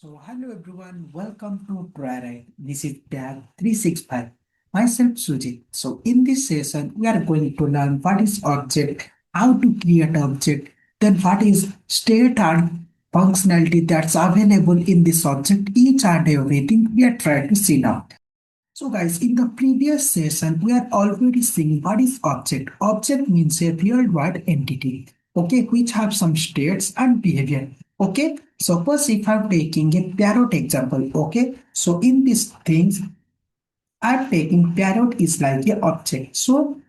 So, hello everyone, welcome to Triaright. This is Tag 365. Myself Sujit. So, in this session, we are going to learn what is object, how to create object, then what is state and functionality that's available in this object, each and everything we are trying to see now. So guys, in the previous session, we are already seeing what is object. Object means a real-world entity, okay, which have some states and behavior. Okay, suppose if I'm taking a parrot example, okay, so in these things, I'm taking parrot is like a object. So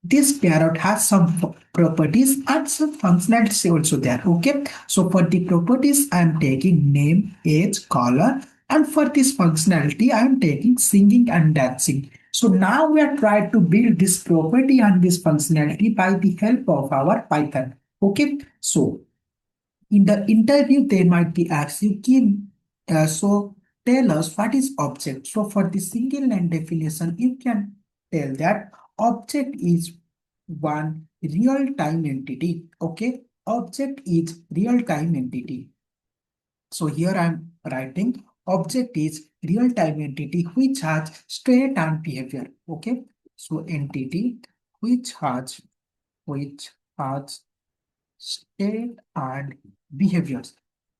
this parrot has some properties and some functionality also there. Okay. So for the properties, I am taking name, age, color, and for this functionality, I am taking singing and dancing. So now we are trying to build this property and this functionality by the help of our Python. Okay. So in the interview, they might be asked you, Kim, so tell us what is object. So for the single line definition, you can tell that object is one real-time entity. Okay, object is real-time entity. So here I'm writing object is real-time entity which has state and behavior. Okay, so entity which has state and behaviors.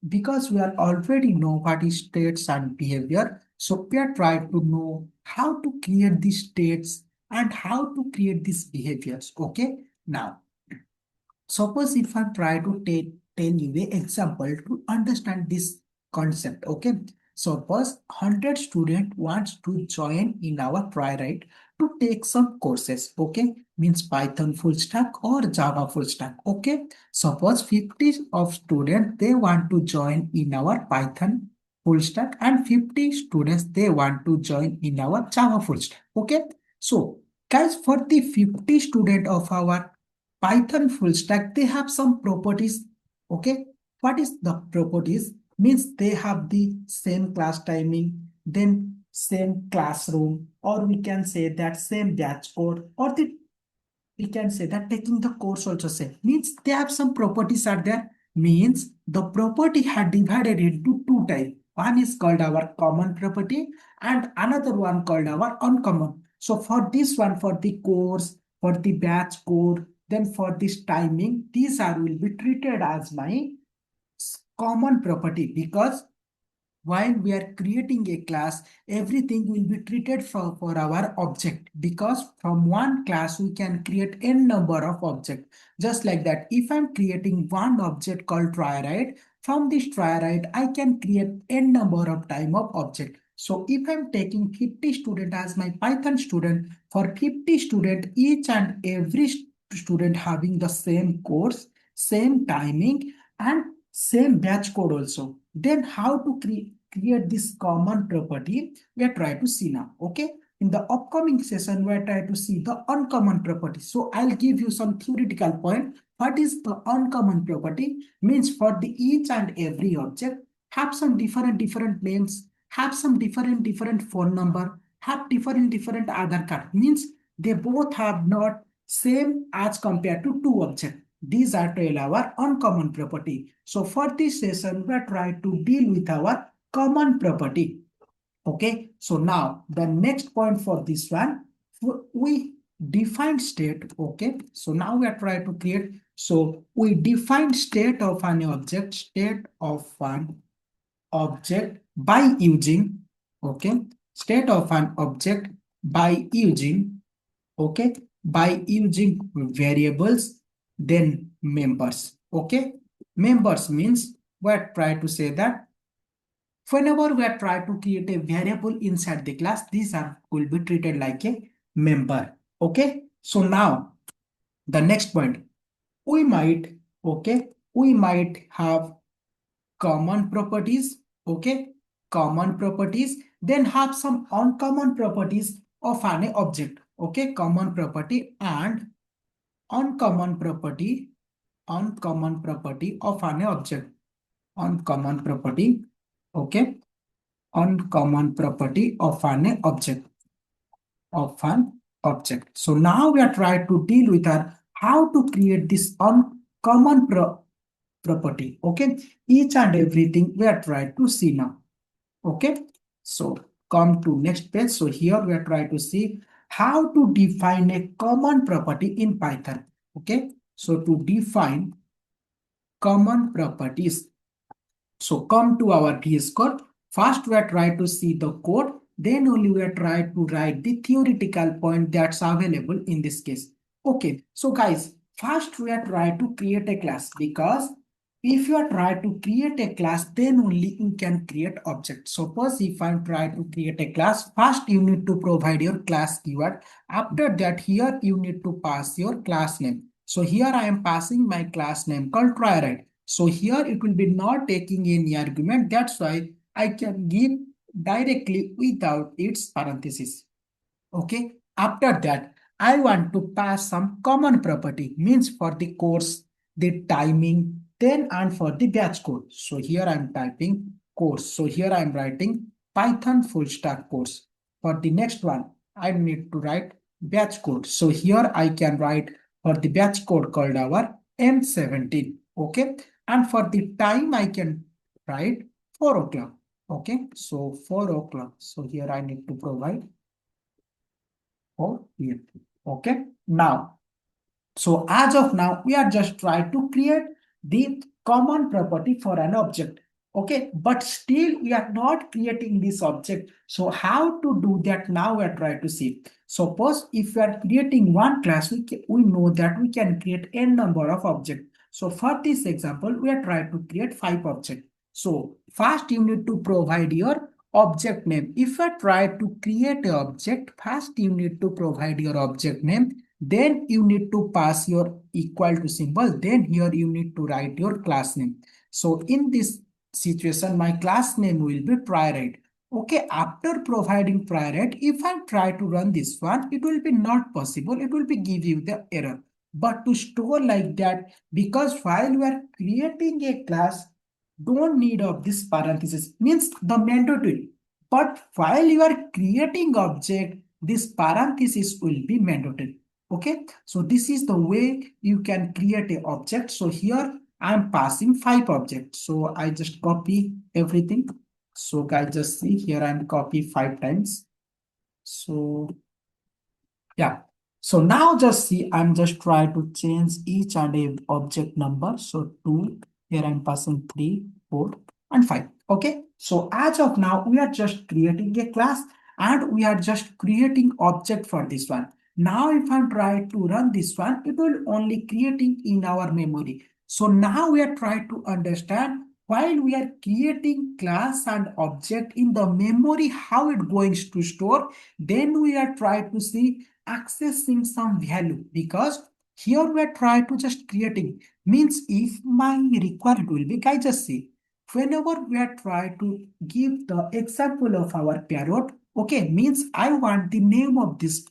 Because we are already know what is states and behavior, so we are trying to know how to create these states and how to create these behaviors. Okay, now suppose if I try to tell you the example to understand this concept, okay? Suppose 100 student wants to join in our Triaright to take some courses, okay? Means Python full stack or Java full stack, okay? Suppose 50 of students, they want to join in our Python full stack and 50 students, they want to join in our Java full stack, okay? So guys, for the 50 student of our Python full stack, they have some properties. Okay. What is the properties? Means they have the same class timing, then same classroom, or we can say that same batch code, or we can say that taking the course also same. Means they have some properties are there. Means the property had divided into two types. One is called our common property and another one called our uncommon. So for this one, for the course, for the batch code, then for this timing, these are will be treated as my common property because while we are creating a class, everything will be treated for our object because from one class we can create n number of objects. Just like that, if I'm creating one object called Triaright, from this Triaright, I can create n number of time of object. So if I'm taking 50 student as my Python student, for 50 student, each and every student having the same course, same timing, and same batch code also. Then how to create this common property, we are trying to see now. Okay. In the upcoming session, we are trying to see the uncommon property. So I'll give you some theoretical point. What is the uncommon property? Means for the each and every object have some different names, have some different phone number, have different Aadhaar card. Means they both have not same as compared to two objects. These are to our uncommon property. So for this session, we are trying to deal with our common property. Okay. So now the next point for this one, we define state. Okay. So now we are trying to create. So we define state of an object, state of an object by using, okay, state of an object by using, okay, by using variables, then members. Okay, members means we're trying to say that whenever we are trying to create a variable inside the class, these are will be treated like a member. Okay, so now the next point, we might, okay, we might have common properties, okay, common properties, then have some uncommon properties of an object, okay, common property and uncommon property, uncommon property of an object, uncommon property, okay, uncommon property of an object, of an object. So now we are trying to deal with our how to create this uncommon property. Okay, each and everything we are trying to see now. Okay, so come to next page. So here we are trying to see how to define a common property in Python. Okay, so to define common properties, so come to our VS Code. First, we are trying to see the code. Then only we are trying to write the theoretical point that's available in this case. Okay, so guys, first we are trying to create a class, because if you are trying to create a class, then only you can create objects. Suppose if I'm trying to create a class, first you need to provide your class keyword. After that, here you need to pass your class name. So here I am passing my class name called Triaright. So here it will be not taking any argument. That's why I can give directly without its parenthesis. Okay. After that, I want to pass some common property, means for the course, the timing, then and for the batch code. So here I'm typing course. So here I'm writing Python full stack course. For the next one, I need to write batch code. So here I can write for the batch code called our M17. Okay. And for the time, I can write 4 o'clock. Okay. So 4 o'clock. So here I need to provide here. Okay. Now, so as of now, we are just trying to create the common property for an object. Okay, but still we are not creating this object. So how to do that now we are trying to see. Suppose if we are creating one class, we know that we can create n number of objects. So for this example, we are trying to create 5 objects. So first you need to provide your object name. If I try to create an object, first you need to provide your object name. Then you need to pass your equal to symbol. Then here you need to write your class name. So in this situation, my class name will be Triaright. Okay, after providing Triaright, if I try to run this one, it will be not possible. It will be give you the error. But to store like that, because while we are creating a class, don't need of this parenthesis, means the mandatory. But while you are creating object, this parenthesis will be mandatory. Okay, so this is the way you can create a object. So here I am passing 5 objects. So I just copy everything. So guys, just see here I am copy 5 times. So yeah. So now just see, I'm just trying to change each and every object number. So 2, here I'm passing 3, 4, and 5. Okay. So as of now, we are just creating a class and we are just creating object for this one. Now, if I'm trying to run this one, it will only creating in our memory. So now we are trying to understand while we are creating class and object in the memory, how it going to store. Then we are trying to see accessing some value, because here we are trying to just creating, means if my requirement will be, guys, just see, whenever we are trying to give the example of our parrot, okay, means I want the name of this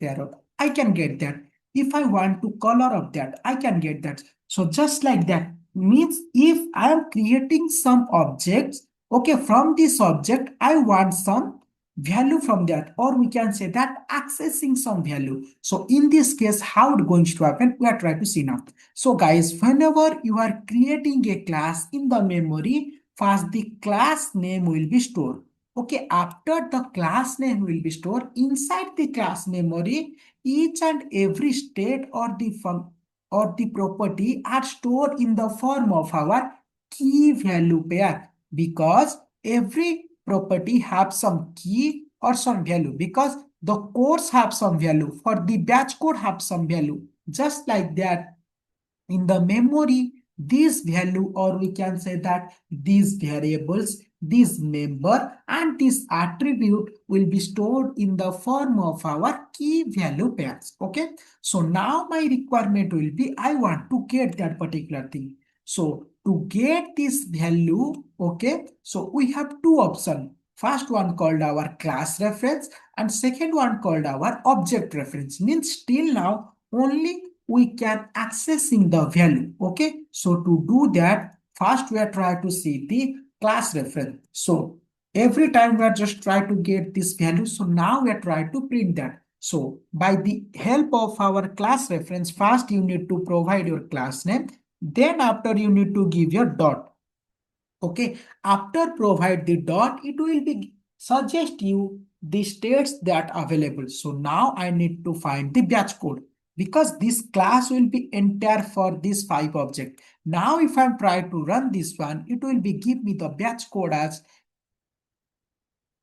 parrot, I can get that. If I want to color of that, I can get that. So just like that, means if I am creating some objects, okay, from this object I want some value from that, or we can say that accessing some value. So in this case, how it going to happen, we are trying to see now. So guys, whenever you are creating a class in the memory, first the class name will be stored. Okay, after the class name will be stored inside the class memory, each and every state or the property are stored in the form of our key value pair, because every property have some key or some value, because the course have some value, for the batch code have some value. Just like that, in the memory, this value, or we can say that these variables, this member and this attribute will be stored in the form of our key value pairs. Okay, so now my requirement will be, I want to get that particular thing. So to get this value, okay, so we have two options. First one called our class reference and second one called our object reference. Means still now only we can accessing the value. Okay, so to do that, first we are trying to see the class reference. So every time we are just trying to get this value, so now we are trying to print that. So by the help of our class reference, first you need to provide your class name, Then after you need to give your dot. Okay, after provide the dot, it will be suggest you the states that available. So now I need to find the batch code because this class will be entire for this 5 object. Now if I'm trying to run this one, it will be give me the batch code as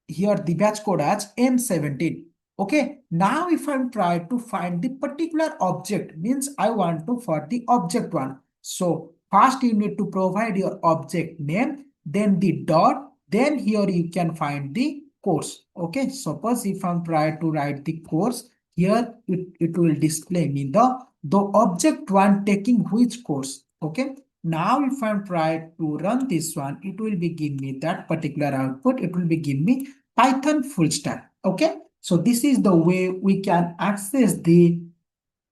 here the batch code as M17. Okay, now if I'm trying to find the particular object, means I want to for the object one. So first you need to provide your object name, then the dot, then here you can find the course. Okay, suppose if I'm trying to write the course, here it will display me the object one taking which course. Okay, now if I'm trying to run this one, it will be give me that particular output. It will be give me Python full stack. Okay, so this is the way we can access the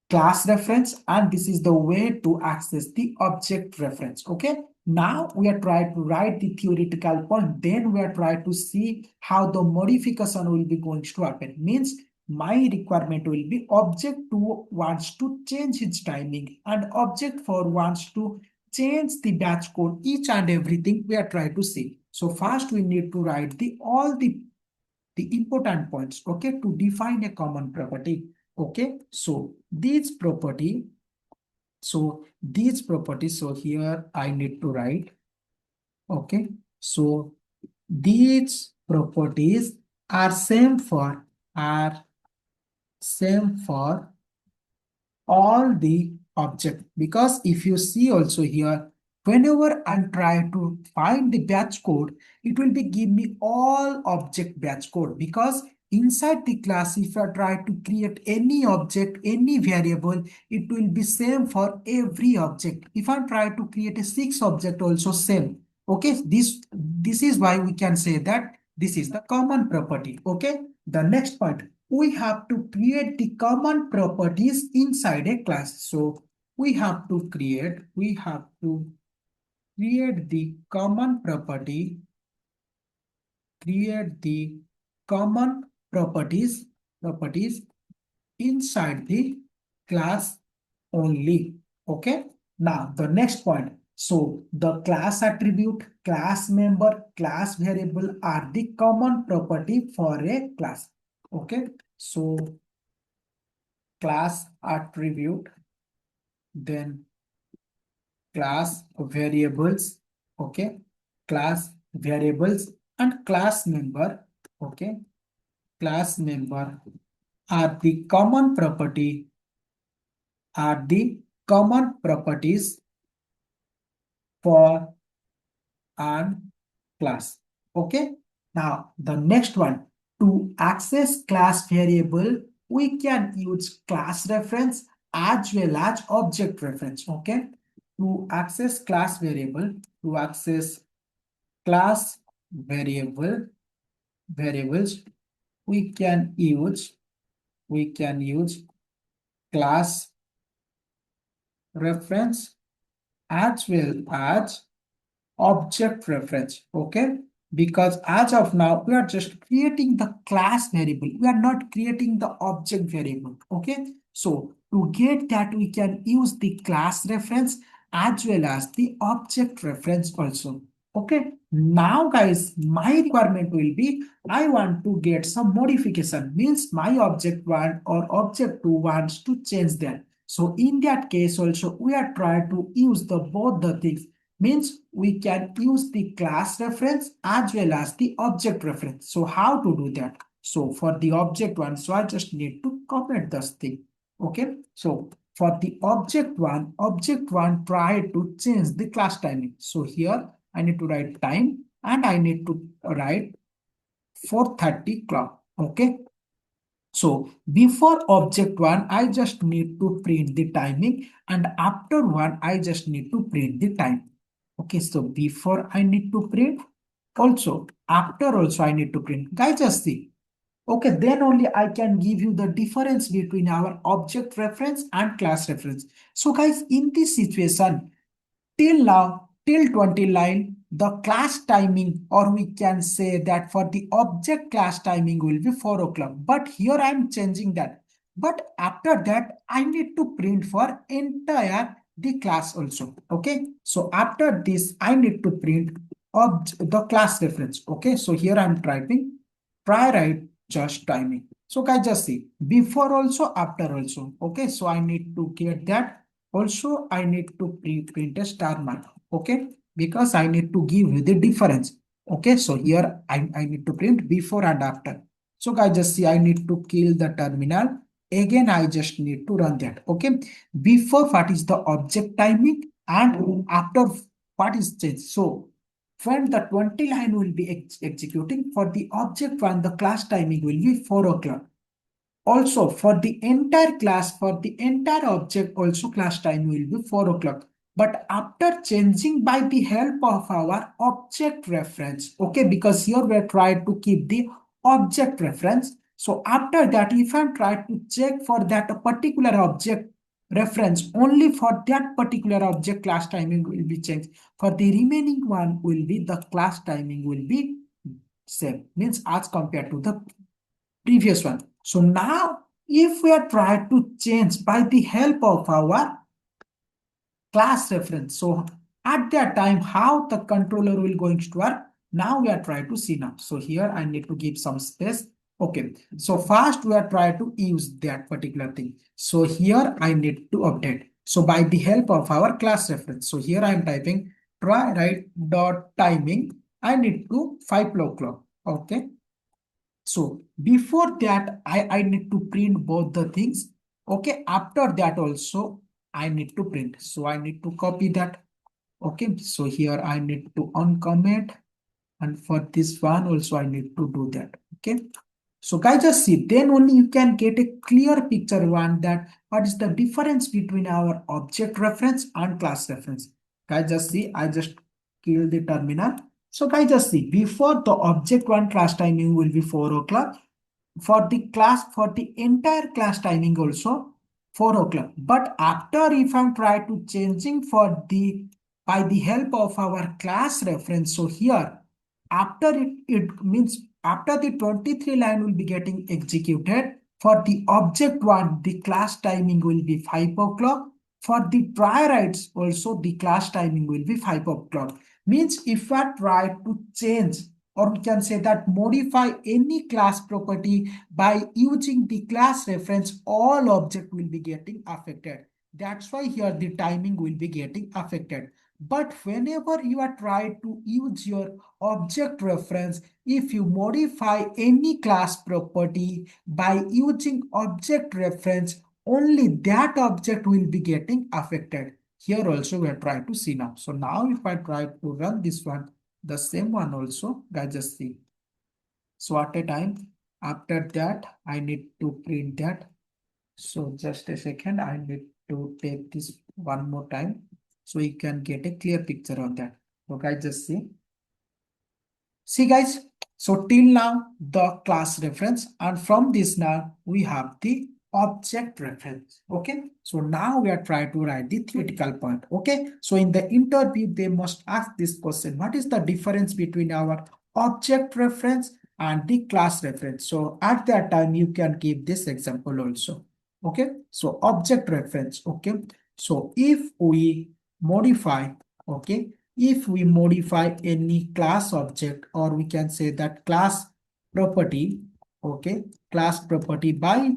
class reference, and this is the way to access the object reference. Okay, now we are trying to write the theoretical point, then we are trying to see how the modification will be going to happen. Means my requirement will be object 2 wants to change its timing and object 4 wants to change the batch code. Each and everything we are trying to see. So first we need to write the all the important points, okay, to define a common property. Okay, so these property, so here I need to write, okay, so these properties are are same for all the object, because if you see also here, whenever I try to find the batch code, it will be give me all object batch code, because inside the class if I try to create any object, any variable, it will be same for every object. If I try to create a 6 object also same. Okay, this is why we can say that this is the common property. Okay, the next point, we have to create the common properties inside a class. So we have to create the common property, create the common properties inside the class only. Okay, now the next point, so the class attribute, class member, class variable are the common property for a class. Okay, so class attribute, then class variables, okay, class variables and class member, okay, class member are the common property, are the common properties for an class. Okay, now the next one, to access class variable, we can use class reference as well as object reference. Okay, to access class variable, to access class variables, we can use class reference as well as object reference. Okay, because as of now we are just creating the class variable, we are not creating the object variable. Okay, so to get that we can use the class reference as well as the object reference also. Okay, now guys, my requirement will be I want to get some modification, means my object 1 or object 2 wants to change that. So in that case also we are trying to use the both the things, means we can use the class reference as well as the object reference. So how to do that? So for the object one, so I just need to comment this thing. Okay, so for the object one try to change the class timing. So here I need to write time and I need to write 4:30 clock. Okay, so before object 1, I just need to print the timing, and after 1, I just need to print the time. Okay, so before I need to print, also after also I need to print. Guys, just see. Okay, then only I can give you the difference between our object reference and class reference. So guys, in this situation, till now, till 20 line, the class timing, or we can say that for the object class timing will be 4 o'clock. But here I am changing that. But after that, I need to print for entire the class also. Okay, so after this I need to print the class reference. Okay, so here I'm typing Triaright just timing. So guys, just see before also, after also. Okay, so I need to get that. Also I need to print a star mark. Okay, because I need to give you the difference. Okay, so here I need to print before and after. So guys, just see I need to kill the terminal. Again, I just need to run that. Okay, before what is the object timing and after what is change. So when the 20 line will be executing for the object one, the class timing will be 4 o'clock. Also, for the entire class, for the entire object, also class time will be 4 o'clock. But after changing by the help of our object reference, okay, because here we are trying to keep the object reference. So after that, if I try to check for that particular object reference, only for that particular object class timing will be changed. For the remaining one will be the class timing will be same, means as compared to the previous one. So now if we are trying to change by the help of our class reference, so at that time how the controller will going to work, now we are trying to see now. So here I need to give some space. Okay, so first we are trying to use that particular thing. So here I need to update. So by the help of our class reference, so here I am typing try write dot timing. I need to 5 o'clock. Okay, so before that, I need to print both the things. Okay, after that also I need to print. So I need to copy that. Okay, so here I need to uncomment, and for this one also I need to do that. Okay, so guys, just see, then only you can get a clear picture one that what is the difference between our object reference and class reference. Guys, just see, I just kill the terminal. So guys, just see, before the object one class timing will be 4 o'clock. For the class, for the entire class timing also 4 o'clock. But after if I'm try to changing for the by the help of our class reference, so here after it means after the 23 line will be getting executed, for the object one the class timing will be 5 o'clock. For the try writes also the class timing will be 5 o'clock. Means if I try to change, or we can say that modify any class property by using the class reference, all object will be getting affected. That's why here the timing will be getting affected. But whenever you are trying to use your object reference, if you modify any class property by using object reference, only that object will be getting affected. Here also we are trying to see now. So now if I try to run this one, the same one also, guys, just see. So at a time, after that, I need to print that. So just a second, I need to take this one more time so you can get a clear picture on that. So guys, just see. See guys, so till now the class reference, and from this now we have the object reference. Okay, so now we are trying to write the theoretical point. Okay, so in the interview they must ask this question: what is the difference between our object reference and the class reference? So at that time you can give this example also. Okay, so object reference. Okay, so if we modify, okay, if we modify any class object, or we can say that class property, okay, class property by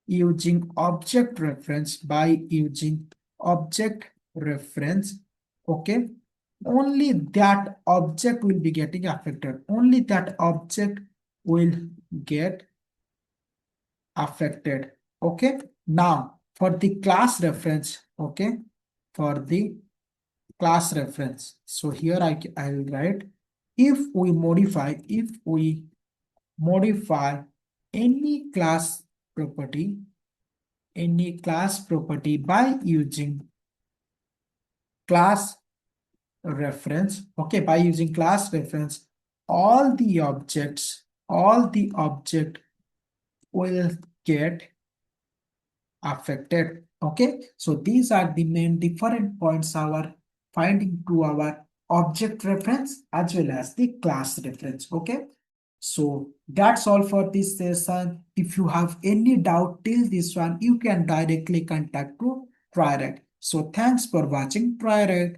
using object reference, by using object reference, okay, only that object will be getting affected. Only that object will get affected. Okay, now for the class reference, okay, for the class reference. So here I will write, if we modify any class property, by using class reference, okay, by using class reference, all the object will get affected. Okay, so these are the main different points our finding to our object reference as well as the class reference. Okay, so that's all for this session. If you have any doubt till this one, you can directly contact to Triaright. So thanks for watching Triaright.